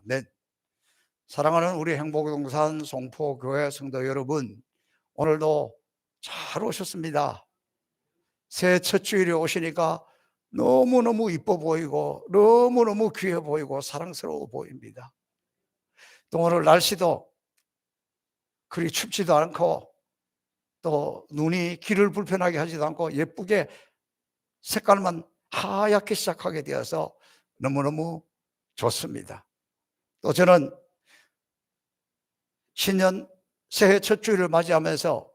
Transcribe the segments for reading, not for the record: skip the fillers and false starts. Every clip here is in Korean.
아멘. 사랑하는 우리 행복동산 송포교회 성도 여러분, 오늘도 잘 오셨습니다. 새해 첫 주일에 오시니까 너무너무 이뻐 보이고 너무너무 귀해 보이고 사랑스러워 보입니다. 또 오늘 날씨도 그리 춥지도 않고 또 눈이 길을 불편하게 하지도 않고 예쁘게 색깔만 하얗게 시작하게 되어서 너무너무 좋습니다. 또 저는 신년 새해 첫 주일을 맞이하면서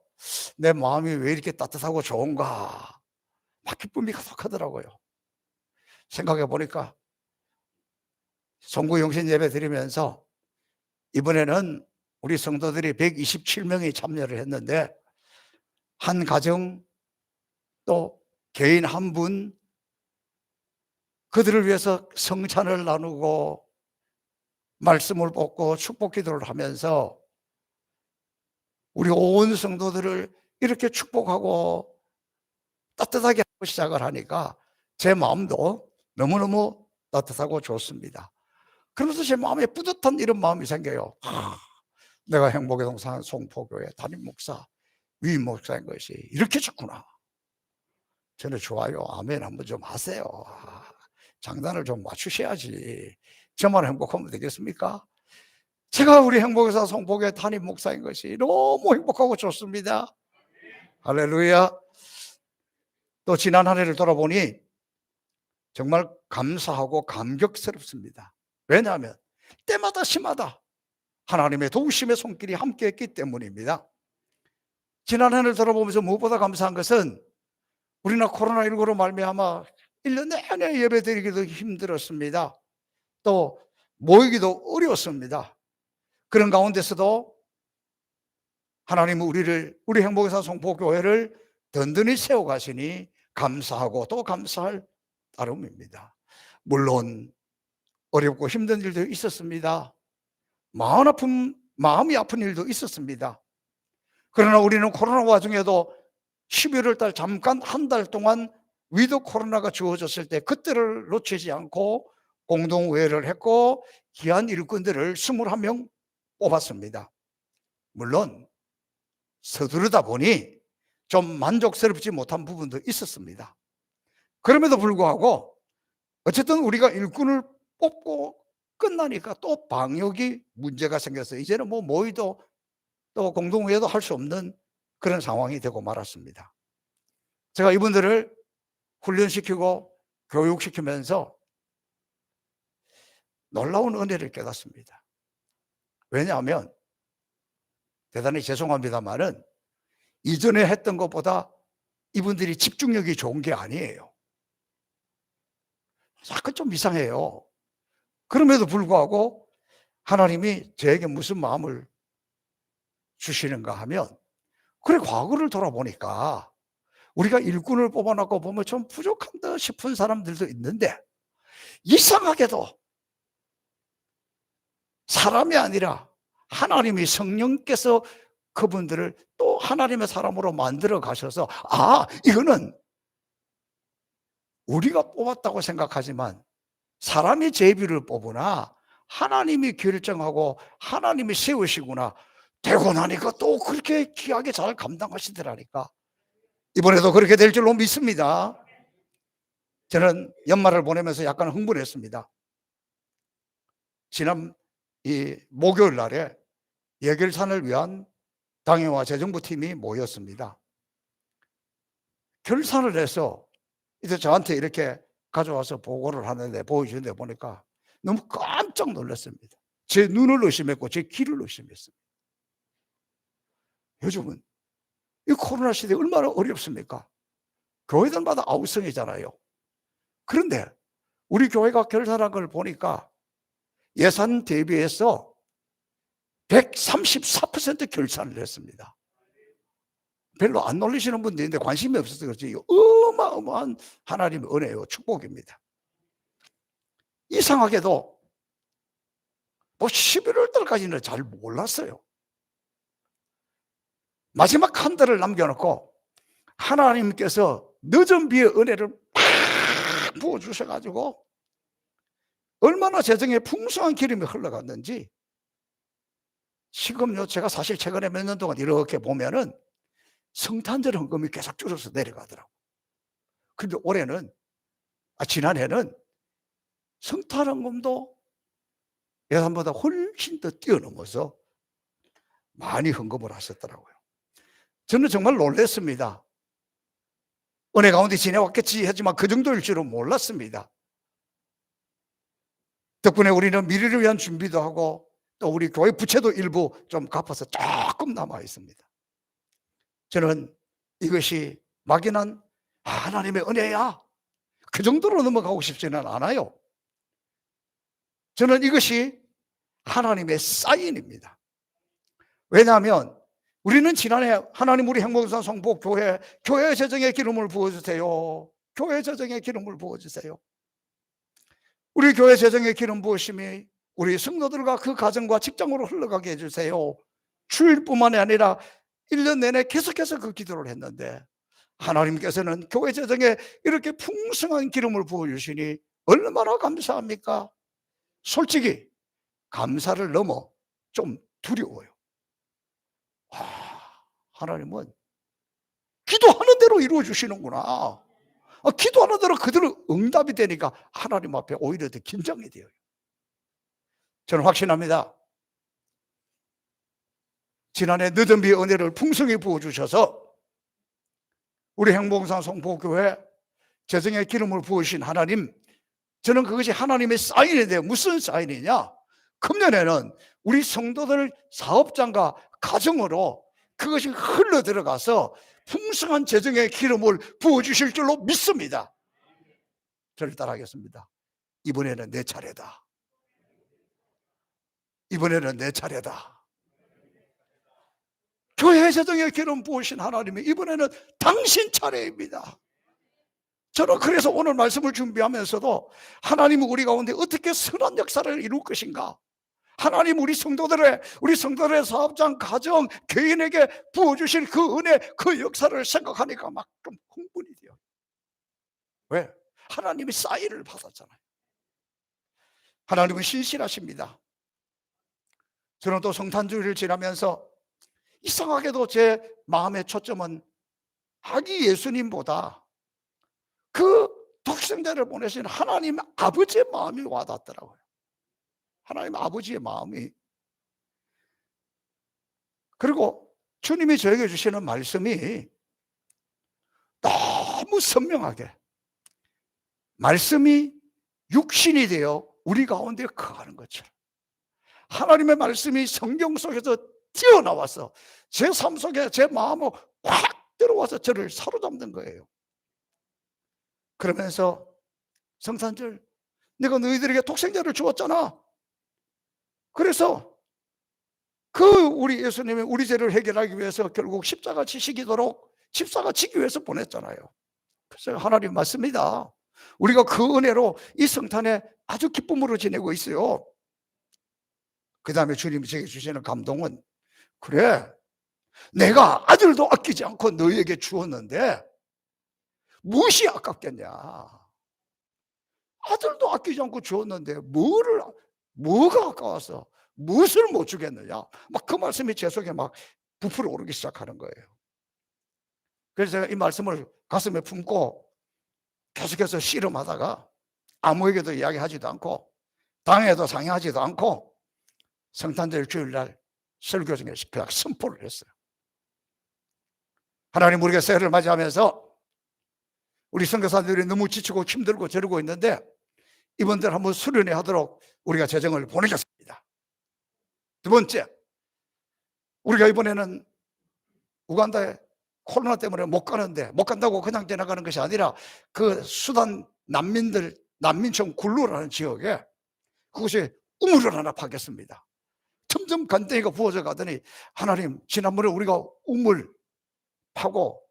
내 마음이 왜 이렇게 따뜻하고 좋은가 막 기쁨이 가득하더라고요. 생각해 보니까 송구 영신 예배 드리면서 이번에는 우리 성도들이 127명이 참여를 했는데 한 가정 또 개인 한 분 그들을 위해서 성찬을 나누고 말씀을 뽑고 축복 기도를 하면서 우리 온 성도들을 이렇게 축복하고 따뜻하게 하고 시작을 하니까 제 마음도 너무너무 따뜻하고 좋습니다. 그러면서 제 마음에 뿌듯한 이런 마음이 생겨요. 내가 행복의 동산 송포교회 담임 목사, 위임 목사인 것이 이렇게 좋구나. 저는 좋아요. 아멘 한번 좀 하세요. 장단을 좀 맞추셔야지. 저만 행복하면 되겠습니까? 제가 우리 행복의사 송포교회 담임 목사인 것이 너무 행복하고 좋습니다. 할렐루야. 또 지난 한 해를 돌아보니 정말 감사하고 감격스럽습니다. 왜냐하면 때마다 시마다 하나님의 도우심의 손길이 함께했기 때문입니다. 지난 한 해를 돌아보면서 무엇보다 감사한 것은 우리나라 코로나19로 말미암아 1년 내내 예배드리기도 힘들었습니다. 또 모이기도 어려웠습니다. 그런 가운데서도 하나님은 우리 행복의사 송포교회를 든든히 세워가시니 감사하고 또 감사할 따름입니다. 물론 어렵고 힘든 일도 있었습니다. 마음이 아픈 일도 있었습니다. 그러나 우리는 코로나 와중에도 11월 달 잠깐 한 달 동안 위드 코로나가 주어졌을 때 그때를 놓치지 않고 공동회의를 했고 귀한 일꾼들을 21명 뽑았습니다. 물론 서두르다 보니 좀 만족스럽지 못한 부분도 있었습니다. 그럼에도 불구하고 어쨌든 우리가 일꾼을 뽑고 끝나니까 또 방역이 문제가 생겨서 이제는 뭐 모의도 또 공동회의도 할 수 없는 그런 상황이 되고 말았습니다. 제가 이분들을 훈련시키고 교육시키면서 놀라운 은혜를 깨닫습니다. 왜냐하면 대단히 죄송합니다만은 이전에 했던 것보다 이분들이 집중력이 좋은 게 아니에요. 약간 좀 이상해요. 그럼에도 불구하고 하나님이 저에게 무슨 마음을 주시는가 하면 그래 과거를 돌아보니까 우리가 일꾼을 뽑아놓고 보면 좀 부족한다 싶은 사람들도 있는데 이상하게도 사람이 아니라 하나님이 성령께서 그분들을 또 하나님의 사람으로 만들어 가셔서 이거는 우리가 뽑았다고 생각하지만 사람이 제비를 뽑으나 하나님이 결정하고 하나님이 세우시구나 되고 나니까 또 그렇게 귀하게 잘 감당하시더라니까. 이번에도 그렇게 될 줄로 믿습니다. 저는 연말을 보내면서 약간 흥분했습니다. 지난 이 목요일 날에 예결산을 위한 당회와 재정부팀이 모였습니다. 결산을 해서 이제 저한테 이렇게 가져와서 보고를 하는데 보여주는데 보니까 너무 깜짝 놀랐습니다. 제 눈을 의심했고 제 귀를 의심했습니다. 요즘은 이 코로나 시대에 얼마나 어렵습니까? 교회들마다 아우성이잖아요. 그런데 우리 교회가 결산한 걸 보니까 예산 대비해서 134% 결산을 했습니다. 별로 안 놀리시는 분도 있는데 관심이 없어서 그렇지 어마어마한 하나님의 은혜요 축복입니다. 이상하게도 뭐 11월 달까지는 잘 몰랐어요. 마지막 한 달을 남겨놓고 하나님께서 늦은 비의 은혜를 팍 부어주셔가지고 얼마나 재정에 풍성한 기름이 흘러갔는지 지금요, 제가 사실 최근에 몇 년 동안 이렇게 보면은 성탄절 헌금이 계속 줄어서 내려가더라고요. 근데 올해는, 지난해는 성탄 헌금도 예산보다 훨씬 더 뛰어넘어서 많이 헌금을 하셨더라고요. 저는 정말 놀랐습니다. 은혜 가운데 지내왔겠지 하지만 그 정도일 줄은 몰랐습니다. 덕분에 우리는 미래를 위한 준비도 하고 또 우리 교회 부채도 일부 좀 갚아서 조금 남아 있습니다. 저는 이것이 막연한 하나님의 은혜야, 그 정도로 넘어가고 싶지는 않아요. 저는 이것이 하나님의 사인입니다. 왜냐하면 우리는 지난해 하나님 우리 행복산 성북교회 교회 재정의 기름을 부어주세요. 교회 재정의 기름을 부어주세요. 우리 교회 재정의 기름 부으심이 우리 성도들과 그 가정과 직장으로 흘러가게 해주세요. 주일뿐만이 아니라 1년 내내 계속해서 그 기도를 했는데 하나님께서는 교회 재정에 이렇게 풍성한 기름을 부어주시니 얼마나 감사합니까? 솔직히 감사를 넘어 좀 두려워요. 하나님은 기도하는 대로 이루어 주시는구나. 기도하는 대로 그대로 응답이 되니까 하나님 앞에 오히려 더 긴장이 돼요. 저는 확신합니다. 지난해 느든비 은혜를 풍성히 부어주셔서 우리 행복산 성포교회 재정의 기름을 부으신 하나님, 저는 그것이 하나님의 사인인데 무슨 사인이냐? 금년에는 우리 성도들 사업장과 가정으로 그것이 흘러 들어가서 풍성한 재정의 기름을 부어주실 줄로 믿습니다. 저를 따라하겠습니다. 이번에는 내 차례다. 이번에는 내 차례다. 교회 재정의 기름 부으신 하나님이 이번에는 당신 차례입니다. 저는 그래서 오늘 말씀을 준비하면서도 하나님은 우리 가운데 어떻게 선한 역사를 이룰 것인가, 하나님 우리 성도들의 사업장, 가정, 개인에게 부어주실 그 은혜, 그 역사를 생각하니까 막 좀 흥분이 돼요. 왜? 하나님이 사인을 받았잖아요. 하나님은 신실하십니다. 저는 또 성탄주일을 지나면서 이상하게도 제 마음의 초점은 아기 예수님보다 그 독생자를 보내신 하나님 아버지의 마음이 와닿더라고요. 하나님 아버지의 마음이. 그리고 주님이 저에게 주시는 말씀이 너무 선명하게, 말씀이 육신이 되어 우리 가운데 거하는 것처럼 하나님의 말씀이 성경 속에서 튀어나와서 제 삶 속에 제 마음을 확 들어와서 저를 사로잡는 거예요. 그러면서 성탄절, 내가 너희들에게 독생자를 주었잖아. 그래서 우리 예수님이 우리 죄를 해결하기 위해서 결국 십자가 지시기도록 십자가 지기 위해서 보냈잖아요. 그래서 하나님 맞습니다. 우리가 그 은혜로 이 성탄에 아주 기쁨으로 지내고 있어요. 그 다음에 주님이 제게 주시는 감동은, 그래, 내가 아들도 아끼지 않고 너희에게 주었는데 무엇이 아깝겠냐. 아들도 아끼지 않고 주었는데 뭐가 아까워서 무엇을 못 주겠느냐. 막 그 말씀이 제 속에 막 부풀어 오르기 시작하는 거예요. 그래서 제가 이 말씀을 가슴에 품고 계속해서 씨름하다가 아무에게도 이야기하지도 않고 당에도 상의하지도 않고 성탄절 주일날 설교 중에 그냥 선포를 했어요. 하나님, 우리가 새해를 맞이하면서 우리 선교사들이 너무 지치고 힘들고 저러고 있는데 이분들 한번 수련회 하도록 우리가 재정을 보내겠습니다. 두 번째, 우리가 이번에는 우간다에 코로나 때문에 못 간다고 그냥 지나가는 것이 아니라 그 수단 난민청 굴루라는 지역에 그곳에 우물을 하나 파겠습니다. 점점 간땡이가 부어져 가더니 하나님, 지난번에 우리가 우물 파고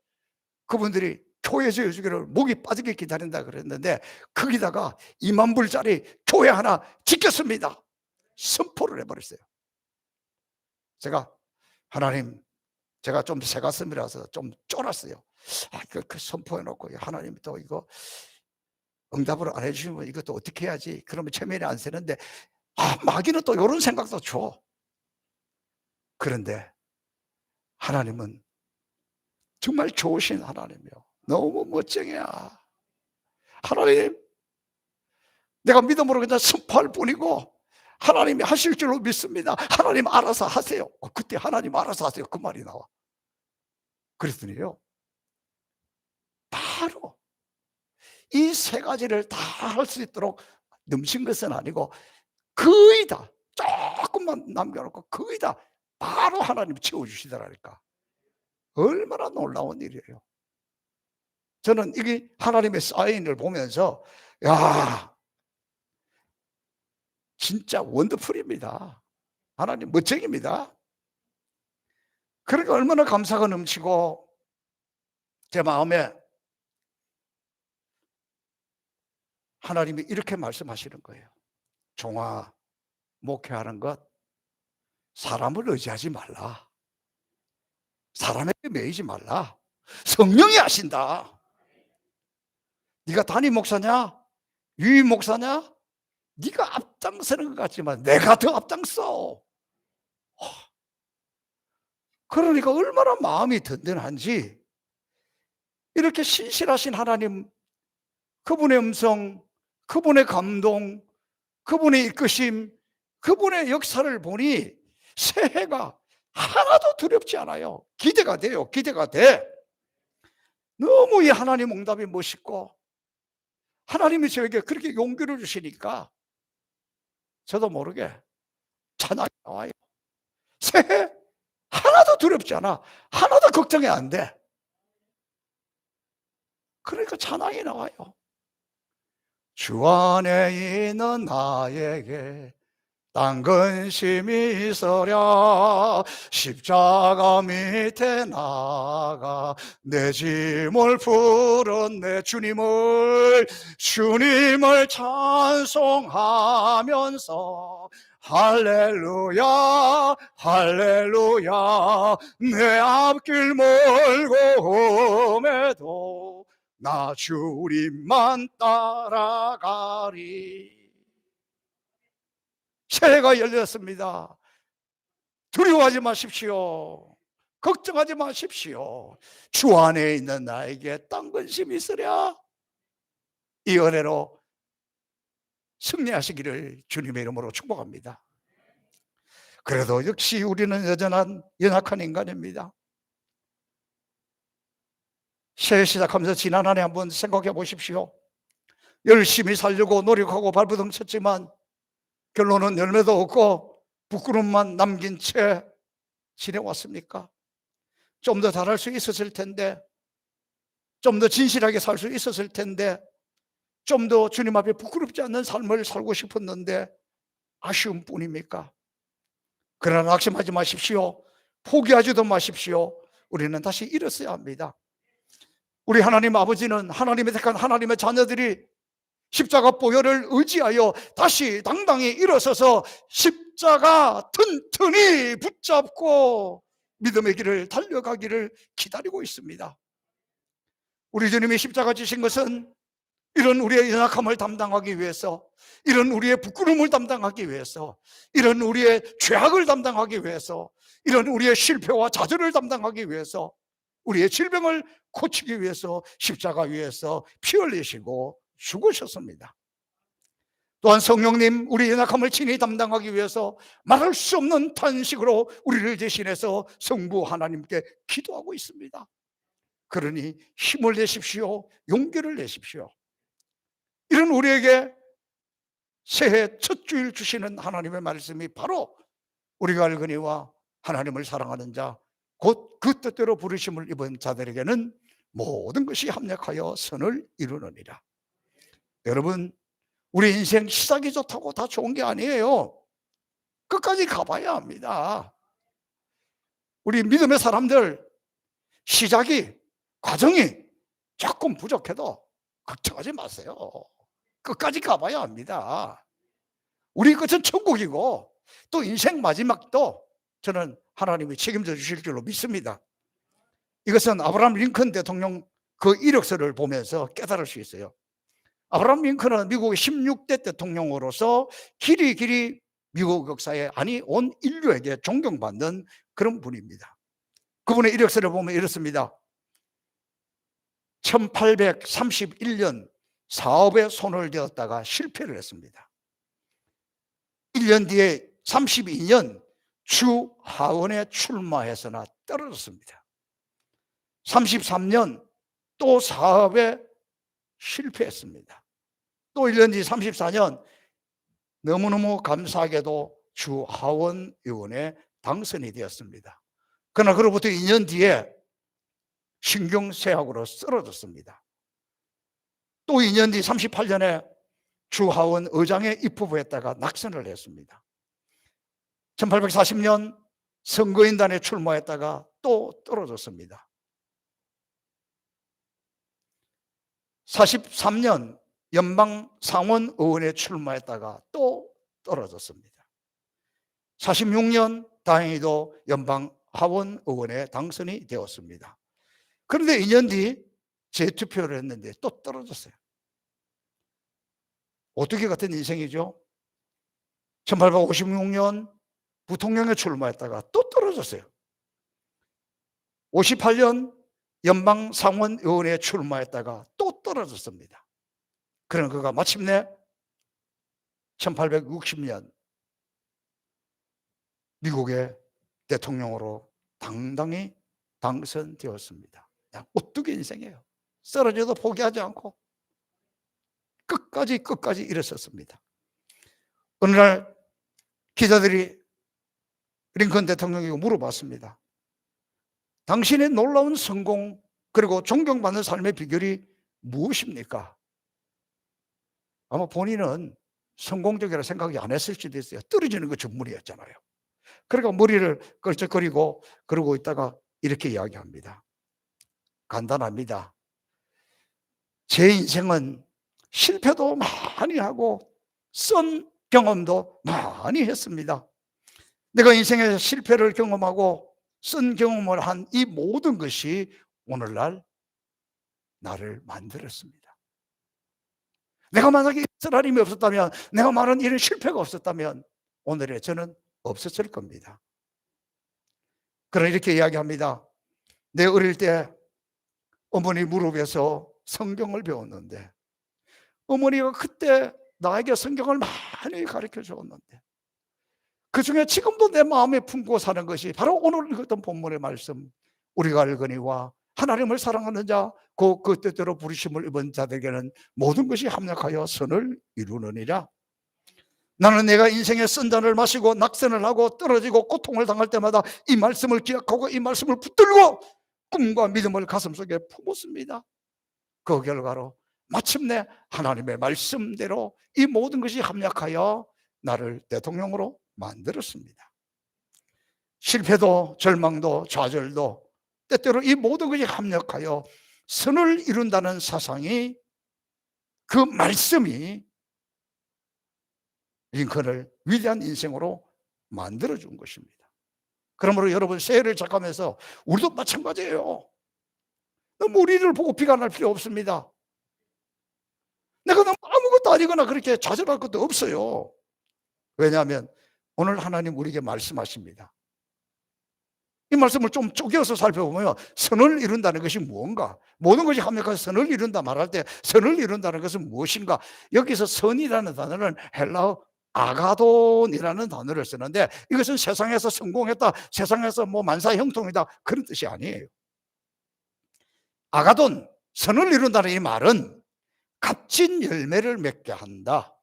그분들이 교회 지어주기를 목이 빠지게 기다린다 그랬는데 거기다가 2만 불짜리 교회 하나 짓겠습니다. 선포를 해버렸어요. 제가 하나님, 제가 좀 새가슴이라서 좀 쫄았어요. 그 선포해놓고 하나님 또 이거 응답을 안 해주시면 이것도 어떻게 해야지? 그러면 체면이 안 세는데, 마귀는 또 이런 생각도 줘. 그런데 하나님은 정말 좋으신 하나님이요. 너무 멋쟁이야. 하나님, 내가 믿음으로 그냥 선포할 뿐이고 하나님이 하실 줄로 믿습니다. 하나님 알아서 하세요. 그때 하나님 알아서 하세요. 그 말이 나와. 그랬더니요, 바로 이 세 가지를 다 할 수 있도록 넘친 것은 아니고 거의 다, 조금만 남겨놓고 거의 다 바로 하나님이 채워주시더라니까. 얼마나 놀라운 일이에요. 저는 이게 하나님의 사인을 보면서, 야, 진짜 원더풀입니다. 하나님 멋쟁입니다. 그러니까 얼마나 감사가 넘치고 제 마음에 하나님이 이렇게 말씀하시는 거예요. 종아, 목회하는 것 사람을 의지하지 말라. 사람에게 매이지 말라. 성령이 하신다. 네가 담임 목사냐? 유임 목사냐? 네가 앞장서는 것 같지만 내가 더 앞장서. 그러니까 얼마나 마음이 든든한지, 이렇게 신실하신 하나님, 그분의 음성, 그분의 감동, 그분의 이끄심, 그분의 역사를 보니 새해가 하나도 두렵지 않아요. 기대가 돼요. 기대가 돼. 너무 이 하나님 응답이 멋있고 하나님이 저에게 그렇게 용기를 주시니까 저도 모르게 찬양이 나와요. 새해 하나도 두렵지 않아. 하나도 걱정이 안 돼. 그러니까 찬양이 나와요. 주 안에 있는 나에게 딴 근심이 있으랴. 십자가 밑에 나가 내 짐을 풀은 내 주님을 찬송하면서 할렐루야 할렐루야. 내 앞길 멀고 험해도 나 주님만 따라가리. 새해가 열렸습니다. 두려워하지 마십시오. 걱정하지 마십시오. 주 안에 있는 나에게 딴 근심이 있으랴. 이 은혜로 승리하시기를 주님의 이름으로 축복합니다. 그래도 역시 우리는 여전한 연약한 인간입니다. 새해 시작하면서 지난 한 해 한번 생각해 보십시오. 열심히 살려고 노력하고 발버둥 쳤지만 결론은 열매도 없고 부끄럼만 남긴 채 지내왔습니까? 좀 더 잘할 수 있었을 텐데, 좀 더 진실하게 살 수 있었을 텐데, 좀 더 주님 앞에 부끄럽지 않는 삶을 살고 싶었는데 아쉬움 뿐입니까? 그러나 낙심하지 마십시오. 포기하지도 마십시오. 우리는 다시 일어서야 합니다. 우리 하나님 아버지는 하나님의 택한 하나님의 자녀들이 십자가 보혈을 의지하여 다시 당당히 일어서서 십자가 튼튼히 붙잡고 믿음의 길을 달려가기를 기다리고 있습니다. 우리 주님이 십자가 지신 것은 이런 우리의 연약함을 담당하기 위해서, 이런 우리의 부끄러움을 담당하기 위해서, 이런 우리의 죄악을 담당하기 위해서, 이런 우리의 실패와 좌절을 담당하기 위해서, 우리의 질병을 고치기 위해서 십자가 위에서 피 흘리시고 죽으셨습니다. 또한 성령님, 우리 연약함을 친히 담당하기 위해서 말할 수 없는 탄식으로 우리를 대신해서 성부 하나님께 기도하고 있습니다. 그러니 힘을 내십시오. 용기를 내십시오. 이런 우리에게 새해 첫 주일 주시는 하나님의 말씀이 바로 우리가 알거니와 하나님을 사랑하는 자, 곧 그 뜻대로 부르심을 입은 자들에게는 모든 것이 합력하여 선을 이루느니라. 여러분, 우리 인생 시작이 좋다고 다 좋은 게 아니에요. 끝까지 가봐야 합니다. 우리 믿음의 사람들, 시작이, 과정이 조금 부족해도 걱정하지 마세요. 끝까지 가봐야 합니다. 우리 끝은 천국이고 또 인생 마지막도 저는 하나님이 책임져 주실 줄로 믿습니다. 이것은 아브라함 링컨 대통령 그 이력서를 보면서 깨달을 수 있어요. 아브라함 링컨은 미국의 16대 대통령으로서 길이 미국 역사에, 아니 온 인류에게 존경받는 그런 분입니다. 그분의 이력서를 보면 이렇습니다. 1831년 사업에 손을 대었다가 실패를 했습니다. 1년 뒤에 32년 주 하원에 출마해서나 떨어졌습니다. 33년 또 사업에 실패했습니다. 또 1년 뒤 34년 너무너무 감사하게도 주 하원 의원에 당선이 되었습니다. 그러나 그로부터 2년 뒤에 신경쇠약으로 쓰러졌습니다. 또 2년 뒤 38년에 주 하원 의장에 입후보했다가 낙선을 했습니다. 1840년 선거인단에 출마했다가 또 떨어졌습니다. 43년 연방 상원 의원에 출마했다가 또 떨어졌습니다. 46년 다행히도 연방 하원 의원에 당선이 되었습니다. 그런데 2년 뒤 재투표를 했는데 또 떨어졌어요. 오뚜기 같은 인생이죠. 1856년 부통령에 출마했다가 또 떨어졌어요. 58년 연방 상원 의원에 출마했다가 또 떨어졌습니다. 그런 그가 마침내 1860년 미국의 대통령으로 당당히 당선되었습니다. 오뚜기 인생이에요. 쓰러져도 포기하지 않고 끝까지 일었었습니다. 어느 날 기자들이 링컨 대통령에게 물어봤습니다. 당신의 놀라운 성공 그리고 존경받는 삶의 비결이 무엇입니까? 아마 본인은 성공적이라 생각이 안 했을 수도 있어요. 떨어지는 거 전문이었잖아요. 그러니까 머리를 걸쩍거리고 그러고 있다가 이렇게 이야기합니다. 간단합니다. 제 인생은 실패도 많이 하고 쓴 경험도 많이 했습니다. 내가 인생에서 실패를 경험하고 쓴 경험을 한 이 모든 것이 오늘날 나를 만들었습니다. 내가 만약에 이스라엘이 없었다면, 내가 말한 이런 실패가 없었다면 오늘의 저는 없었을 겁니다. 그러나 이렇게 이야기합니다. 내 어릴 때 어머니 무릎에서 성경을 배웠는데, 어머니가 그때 나에게 성경을 많이 가르쳐 주었는데, 그 중에 지금도 내 마음에 품고 사는 것이 바로 오늘 읽었던 본문의 말씀, 우리가 알거니와 하나님을 사랑하는 자, 그 뜻대로 부르심을 입은 자들에게는 모든 것이 합력하여 선을 이루느니라. 나는 내가 인생의 쓴 잔을 마시고 낙선을 하고 떨어지고 고통을 당할 때마다 이 말씀을 기억하고 이 말씀을 붙들고 꿈과 믿음을 가슴속에 품었습니다. 그 결과로 마침내 하나님의 말씀대로 이 모든 것이 합력하여 나를 대통령으로 만들었습니다. 실패도 절망도 좌절도 때때로 이 모든 것이 합력하여 선을 이룬다는 사상이, 그 말씀이 링컨을 위대한 인생으로 만들어준 것입니다. 그러므로 여러분, 새해를 작가면서 우리도 마찬가지예요. 너무 우리를 보고 비관할 필요 없습니다. 내가 너무 아무것도 아니거나 그렇게 좌절할 것도 없어요. 왜냐하면 오늘 하나님 우리에게 말씀하십니다. 이 말씀을 좀 쪼개서 살펴보면 선을 이룬다는 것이 무언가, 모든 것이 합력해서 선을 이룬다 말할 때 선을 이룬다는 것은 무엇인가? 여기서 선이라는 단어는 헬라어 아가돈이라는 단어를 쓰는데, 이것은 세상에서 성공했다, 세상에서 뭐 만사형통이다, 그런 뜻이 아니에요. 아가돈, 선을 이룬다는 이 말은 값진 열매를 맺게 한다,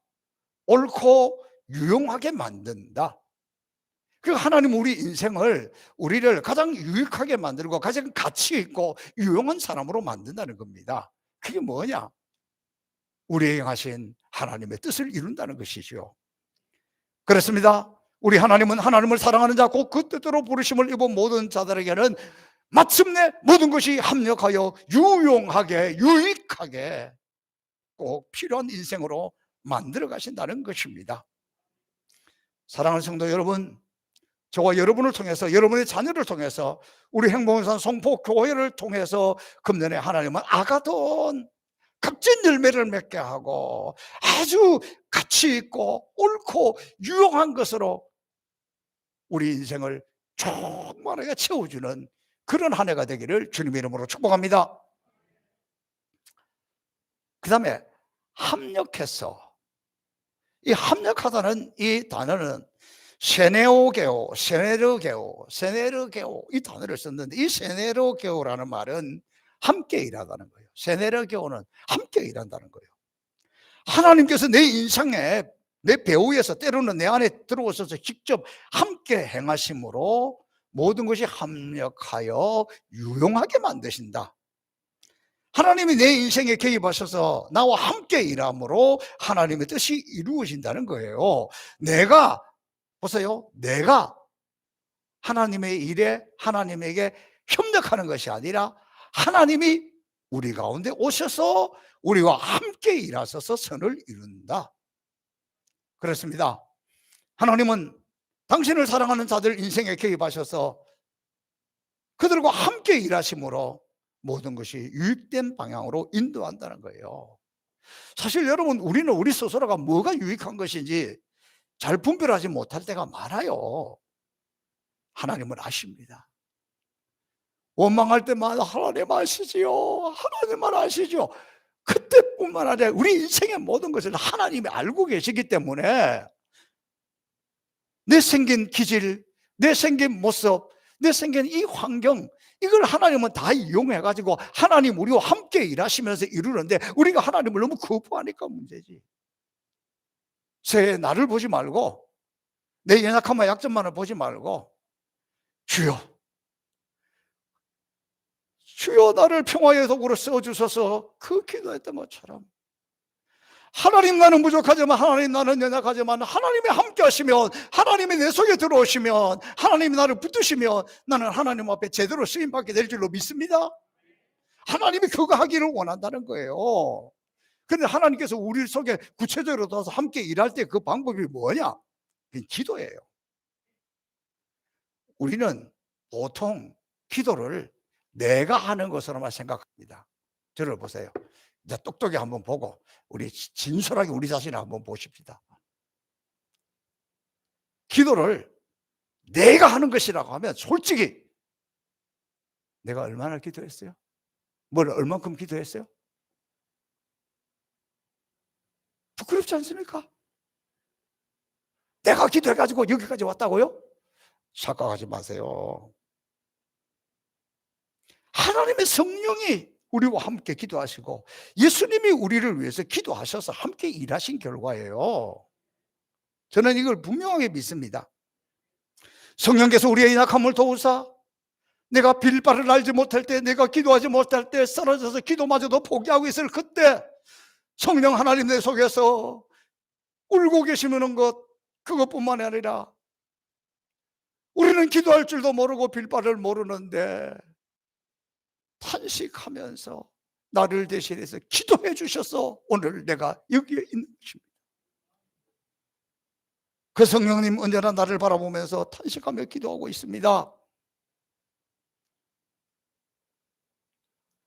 옳고 유용하게 만든다. 그 하나님 우리 인생을, 우리를 가장 유익하게 만들고 가장 가치 있고 유용한 사람으로 만든다는 겁니다. 그게 뭐냐? 우리에게 하신 하나님의 뜻을 이룬다는 것이죠. 그렇습니다. 우리 하나님은 하나님을 사랑하는 자, 곧 그 뜻대로 부르심을 입은 모든 자들에게는 마침내 모든 것이 합력하여 유용하게, 유익하게 꼭 필요한 인생으로 만들어 가신다는 것입니다. 사랑하는 성도 여러분, 저와 여러분을 통해서, 여러분의 자녀를 통해서, 우리 행복산 송포교회를 통해서 금년에 하나님은 아가돈, 값진 열매를 맺게 하고 아주 가치 있고 옳고 유용한 것으로 우리 인생을 충만하게 채워주는 그런 한 해가 되기를 주님의 이름으로 축복합니다. 그 다음에 합력해서, 이 합력하다는 이 단어는 세네르게오 이 단어를 썼는데, 이 세네르게오라는 말은 함께 일하다는 거예요. 세네르게오는 함께 일한다는 거예요. 하나님께서 내 인생에, 내 배후에서, 때로는 내 안에 들어오셔서 직접 함께 행하심으로 모든 것이 합력하여 유용하게 만드신다. 하나님이 내 인생에 개입하셔서 나와 함께 일함으로 하나님의 뜻이 이루어진다는 거예요. 내가, 보세요, 내가 하나님의 일에 하나님에게 협력하는 것이 아니라 하나님이 우리 가운데 오셔서 우리와 함께 일하셔서 선을 이룬다. 그렇습니다. 하나님은 당신을 사랑하는 자들 인생에 개입하셔서 그들과 함께 일하심으로 모든 것이 유익된 방향으로 인도한다는 거예요. 사실 여러분, 우리는 우리 스스로가 뭐가 유익한 것인지 잘 분별하지 못할 때가 많아요. 하나님은 아십니다. 원망할 때마다 하나님 아시지요, 하나님만 아시죠. 그때뿐만 아니라 우리 인생의 모든 것을 하나님이 알고 계시기 때문에 내 생긴 기질, 내 생긴 모습, 내 생긴 이 환경, 이걸 하나님은 다 이용해 가지고 하나님 우리와 함께 일하시면서 이루는데, 우리가 하나님을 너무 거부하니까 문제지. 새해 나를 보지 말고, 내 연약함과 약점만을 보지 말고, 주여, 주여 나를 평화의 도구로 써주셔서, 그 기도했던 것처럼 하나님 나는 부족하지만, 하나님 나는 연약하지만 하나님이 함께 하시면, 하나님이 내 속에 들어오시면, 하나님이 나를 붙드시면 나는 하나님 앞에 제대로 쓰임받게 될 줄로 믿습니다. 하나님이 그거 하기를 원한다는 거예요. 그런데 하나님께서 우리 속에 구체적으로 들어서 함께 일할 때 그 방법이 뭐냐? 그게 기도예요. 우리는 보통 기도를 내가 하는 것으로만 생각합니다. 저를 보세요. 이제 똑똑히 한번 보고 우리 진솔하게 우리 자신을 한번 보십시다. 기도를 내가 하는 것이라고 하면 솔직히 내가 얼마나 기도했어요? 뭘 얼만큼 기도했어요? 부끄럽지 않습니까? 내가 기도해가지고 여기까지 왔다고요? 착각하지 마세요. 하나님의 성령이 우리와 함께 기도하시고 예수님이 우리를 위해서 기도하셔서 함께 일하신 결과예요. 저는 이걸 분명하게 믿습니다. 성령께서 우리의 연약함을 도우사, 내가 빌 바를 알지 못할 때, 내가 기도하지 못할 때, 쓰러져서 기도마저도 포기하고 있을 그때 성령 하나님 내 속에서 울고 계시는 것, 그것뿐만 아니라 우리는 기도할 줄도 모르고 빌 바를 모르는데 탄식하면서 나를 대신해서 기도해 주셔서 오늘 내가 여기에 있는 것입니다. 그 성령님 언제나 나를 바라보면서 탄식하며 기도하고 있습니다.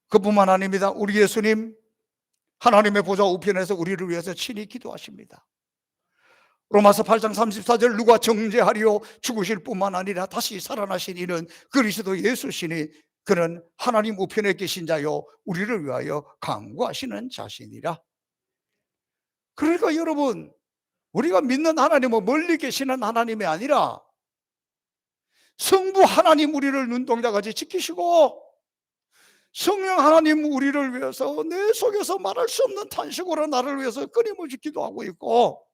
그뿐만 아닙니다. 우리 예수님 하나님의 보좌 우편에서 우리를 위해서 친히 기도하십니다. 로마서 8장 34절, 누가 정죄하리요, 죽으실 뿐만 아니라 다시 살아나신 이는 그리스도 예수시니 그는 하나님 우편에 계신 자요 우리를 위하여 간구하시는 자신이라. 그러니까 여러분, 우리가 믿는 하나님은 멀리 계시는 하나님이 아니라 성부 하나님 우리를 눈동자같이 지키시고, 성령 하나님 우리를 위해서 내 속에서 말할 수 없는 탄식으로 나를 위해서 끊임없이 기도하고 있고,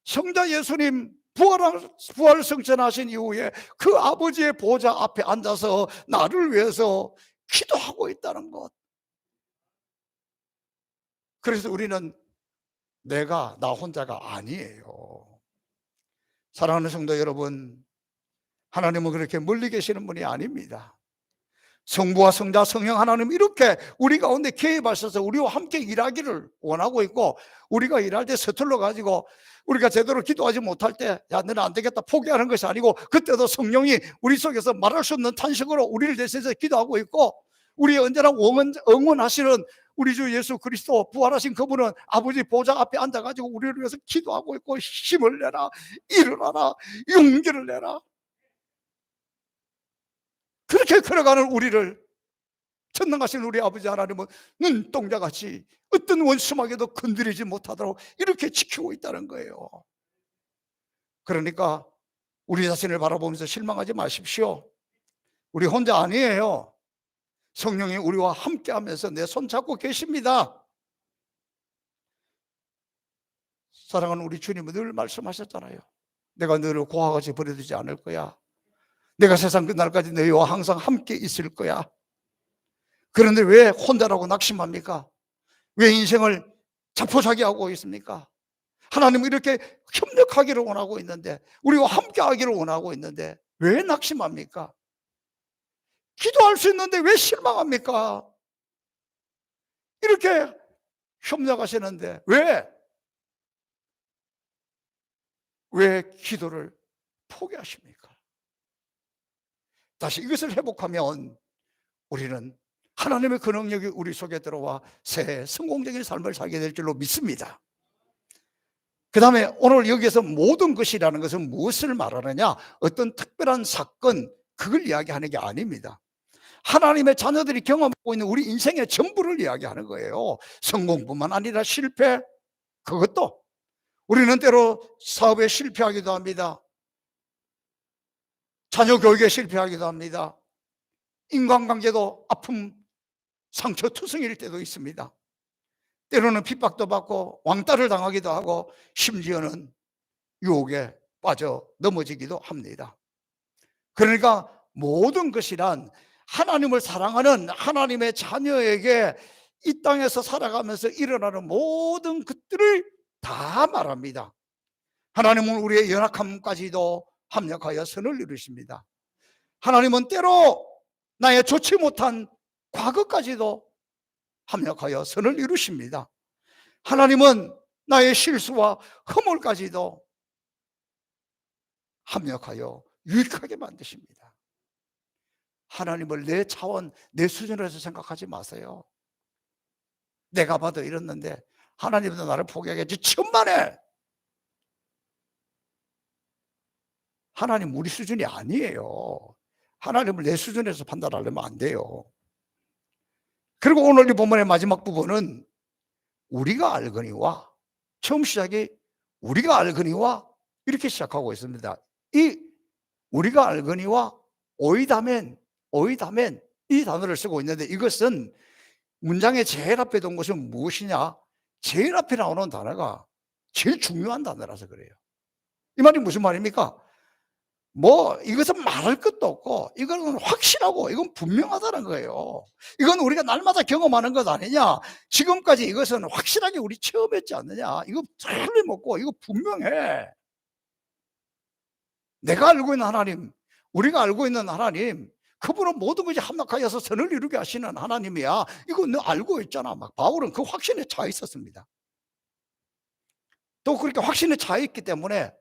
성자 예수님 부활 성천하신 이후에 그 아버지의 보좌 앞에 앉아서 나를 위해서 기도하고 있다는 것. 그래서 우리는 내가 나 혼자가 아니에요. 사랑하는 성도 여러분, 하나님은 그렇게 멀리 계시는 분이 아닙니다. 성부와 성자 성령 하나님 이렇게 우리 가운데 개입하셔서 우리와 함께 일하기를 원하고 있고, 우리가 일할 때 서툴러 가지고 우리가 제대로 기도하지 못할 때 야 너는 안 되겠다 포기하는 것이 아니고, 그때도 성령이 우리 속에서 말할 수 없는 탄식으로 우리를 대신해서 기도하고 있고, 우리 언제나 응원하시는 우리 주 예수 그리스도 부활하신 그분은 아버지 보좌 앞에 앉아가지고 우리를 위해서 기도하고 있고, 힘을 내라, 일어나라, 용기를 내라. 그렇게 걸어가는 우리를 전능하신 우리 아버지 하나님은 눈동자같이 어떤 원수막에도 건드리지 못하도록 이렇게 지키고 있다는 거예요. 그러니까 우리 자신을 바라보면서 실망하지 마십시오. 우리 혼자 아니에요. 성령이 우리와 함께 하면서 내 손 잡고 계십니다. 사랑하는 우리 주님은 늘 말씀하셨잖아요. 내가 너를 고아같이 버려두지 않을 거야. 내가 세상 끝날까지 너희와 항상 함께 있을 거야. 그런데 왜 혼자라고 낙심합니까? 왜 인생을 자포자기하고 있습니까? 하나님은 이렇게 협력하기를 원하고 있는데, 우리와 함께 하기를 원하고 있는데 왜 낙심합니까? 기도할 수 있는데 왜 실망합니까? 이렇게 협력하시는데 왜 기도를 포기하십니까? 다시 이것을 회복하면 우리는 하나님의 그 능력이 우리 속에 들어와 새 성공적인 삶을 살게 될 줄로 믿습니다. 그 다음에 오늘 여기에서 모든 것이라는 것은 무엇을 말하느냐? 어떤 특별한 사건, 그걸 이야기하는 게 아닙니다. 하나님의 자녀들이 경험하고 있는 우리 인생의 전부를 이야기하는 거예요. 성공뿐만 아니라 실패, 그것도. 우리는 때로 사업에 실패하기도 합니다. 자녀 교육에 실패하기도 합니다. 인간관계도 아픔, 상처 투성일 때도 있습니다. 때로는 핍박도 받고 왕따를 당하기도 하고 심지어는 유혹에 빠져 넘어지기도 합니다. 그러니까 모든 것이란 하나님을 사랑하는 하나님의 자녀에게 이 땅에서 살아가면서 일어나는 모든 것들을 다 말합니다. 하나님은 우리의 연약함까지도 합력하여 선을 이루십니다. 하나님은 때로 나의 좋지 못한 과거까지도 합력하여 선을 이루십니다. 하나님은 나의 실수와 허물까지도 합력하여 유익하게 만드십니다. 하나님을 내 차원, 내 수준으로 해서 생각하지 마세요. 내가 봐도 이랬는데 하나님도 나를 포기하겠지. 천만에! 하나님 우리 수준이 아니에요. 하나님을 내 수준에서 판단하려면 안 돼요. 그리고 오늘 이 본문의 마지막 부분은 우리가 알거니와, 처음 시작이 우리가 알거니와 이렇게 시작하고 있습니다. 이 우리가 알거니와 오이다멘 이 단어를 쓰고 있는데, 이것은 문장의 제일 앞에 둔 것은 무엇이냐? 제일 앞에 나오는 단어가 제일 중요한 단어라서 그래요. 이 말이 무슨 말입니까? 이것은 말할 것도 없고, 이거는 확실하고, 이건 분명하다는 거예요. 이건 우리가 날마다 경험하는 것 아니냐? 지금까지 이것은 확실하게 우리 체험했지 않느냐? 이거 틀림없고, 이거 분명해. 내가 알고 있는 하나님, 우리가 알고 있는 하나님, 그분은 모든 것이 합력하여서 선을 이루게 하시는 하나님이야. 이거 너 알고 있잖아. 막 바울은 그 확신에 차 있었습니다. 또 그렇게 확신에 차 있기 때문에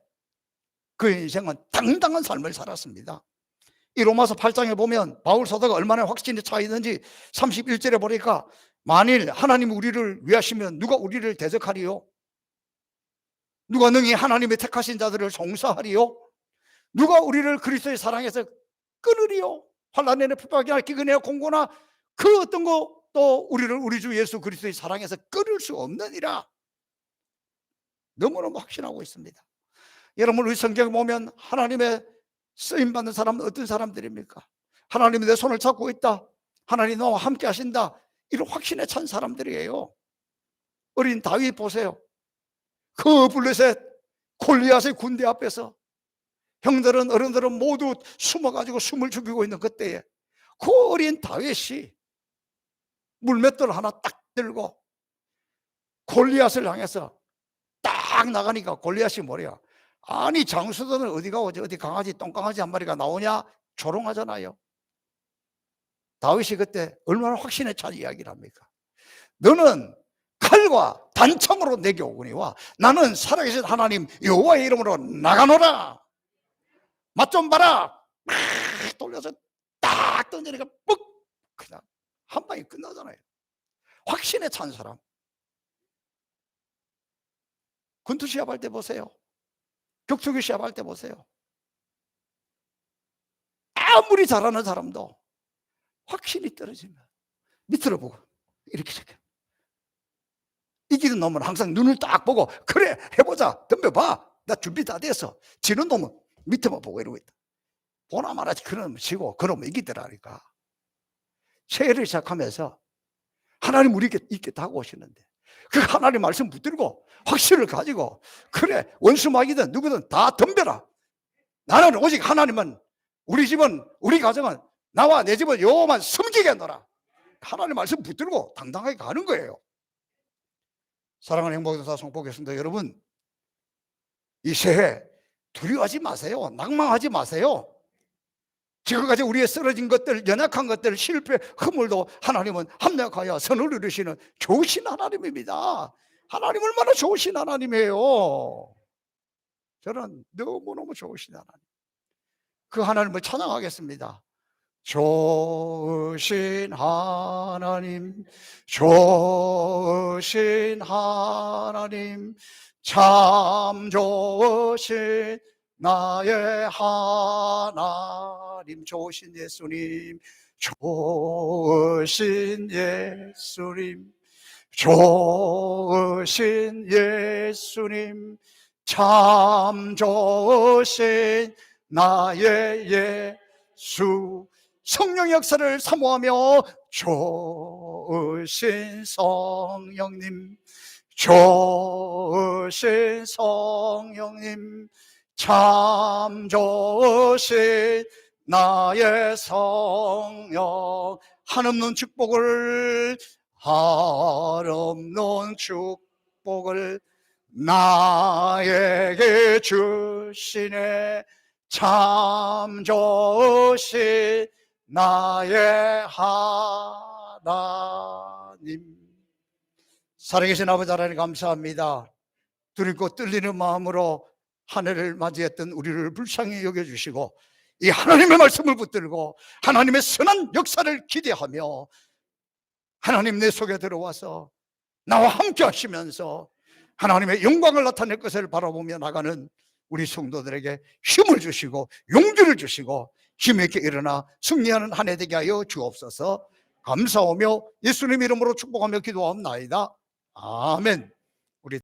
그 인생은 당당한 삶을 살았습니다. 이 로마서 8장에 보면 바울 사도가 얼마나 확신에 차 있는지 31절에 보니까, 만일 하나님이 우리를 위하시면 누가 우리를 대적하리요? 누가 능히 하나님의 택하신 자들을 송사하리요? 누가 우리를 그리스도의 사랑에서 끊으리요? 환난에나 핍박이나 기근이나 공고나 그 어떤 것도 우리를 우리 주 예수 그리스도의 사랑에서 끊을 수 없느니라. 너무너무 확신하고 있습니다. 여러분, 우리 성경에 보면 하나님의 쓰임받는 사람은 어떤 사람들입니까? 하나님이 내 손을 잡고 있다, 하나님 너와 함께 하신다, 이런 확신에 찬 사람들이에요. 어린 다윗 보세요. 그 블레셋 골리앗의 군대 앞에서 형들은, 어른들은 모두 숨어가지고 숨을 죽이고 있는 그때에 그 어린 다윗이 물맷돌 하나 딱 들고 골리앗을 향해서 딱 나가니까 골리앗이 뭐래요? 아니, 장수들은 어디가 오지? 어디 강아지, 똥강아지 한 마리가 나오냐? 조롱하잖아요. 다윗이 그때 얼마나 확신에 찬 이야기를 합니까? 너는 칼과 단창으로 내게 오거니와 나는 살아계신 하나님 여호와의 이름으로 나가노라. 맛 좀 봐라. 막 돌려서 딱 던지니까 뻑, 그냥 한 방에 끝나잖아요. 확신에 찬 사람. 권투 시합할 때 보세요. 격투기 시합할 때 보세요. 아무리 잘하는 사람도 확신이 떨어지면 밑으로 보고 이렇게 생겨. 이기는 놈은 항상 눈을 딱 보고 그래 해보자 덤벼봐 나 준비 다 됐어. 지는 놈은 밑에만 보고 이러고 있다. 보나 말하지 그놈 지고 그놈 이기더라니까. 새해를 시작하면서 하나님 우리에게 있겠다고 오시는데 그 하나님 말씀 붙들고 확신을 가지고 그래 원수마귀든 누구든 다 덤벼라. 나는 오직 하나님은 우리 집은 우리 가정은 나와 내 집은 여호와만 섬기겠노라. 하나님 말씀 붙들고 당당하게 가는 거예요. 사랑하는 행복교사 송복했습니다. 여러분 이 새해 두려워하지 마세요. 낭망하지 마세요. 지금까지 우리의 쓰러진 것들, 연약한 것들, 실패, 허물도 하나님은 합력하여 선을 이루시는 좋으신 하나님입니다. 하나님 얼마나 좋으신 하나님이에요. 저는 너무너무 좋으신 하나님. 그 하나님을 찬양하겠습니다. 좋으신 하나님, 좋으신 하나님, 참 좋으신 나의 하나님. 좋으신 예수님, 좋으신 예수님, 좋으신 예수님, 참 좋으신 나의 예수. 성령 역사를 사모하며 좋으신 성령님, 좋으신 성령님, 참 좋으신 나의 성령. 한없는 축복을, 한없는 축복을 나에게 주시네. 참 좋으신 나의 하나님. 살아계신 아버지 하나님 감사합니다. 두렵고 떨리는 마음으로 한 해를 맞이했던 우리를 불쌍히 여겨주시고 이 하나님의 말씀을 붙들고 하나님의 선한 역사를 기대하며 하나님 내 속에 들어와서 나와 함께 하시면서 하나님의 영광을 나타낼 것을 바라보며 나가는 우리 성도들에게 힘을 주시고 용기를 주시고 힘있게 일어나 승리하는 한 해 되게 하여 주옵소서. 감사하며 예수님 이름으로 축복하며 기도하옵나이다. 아멘.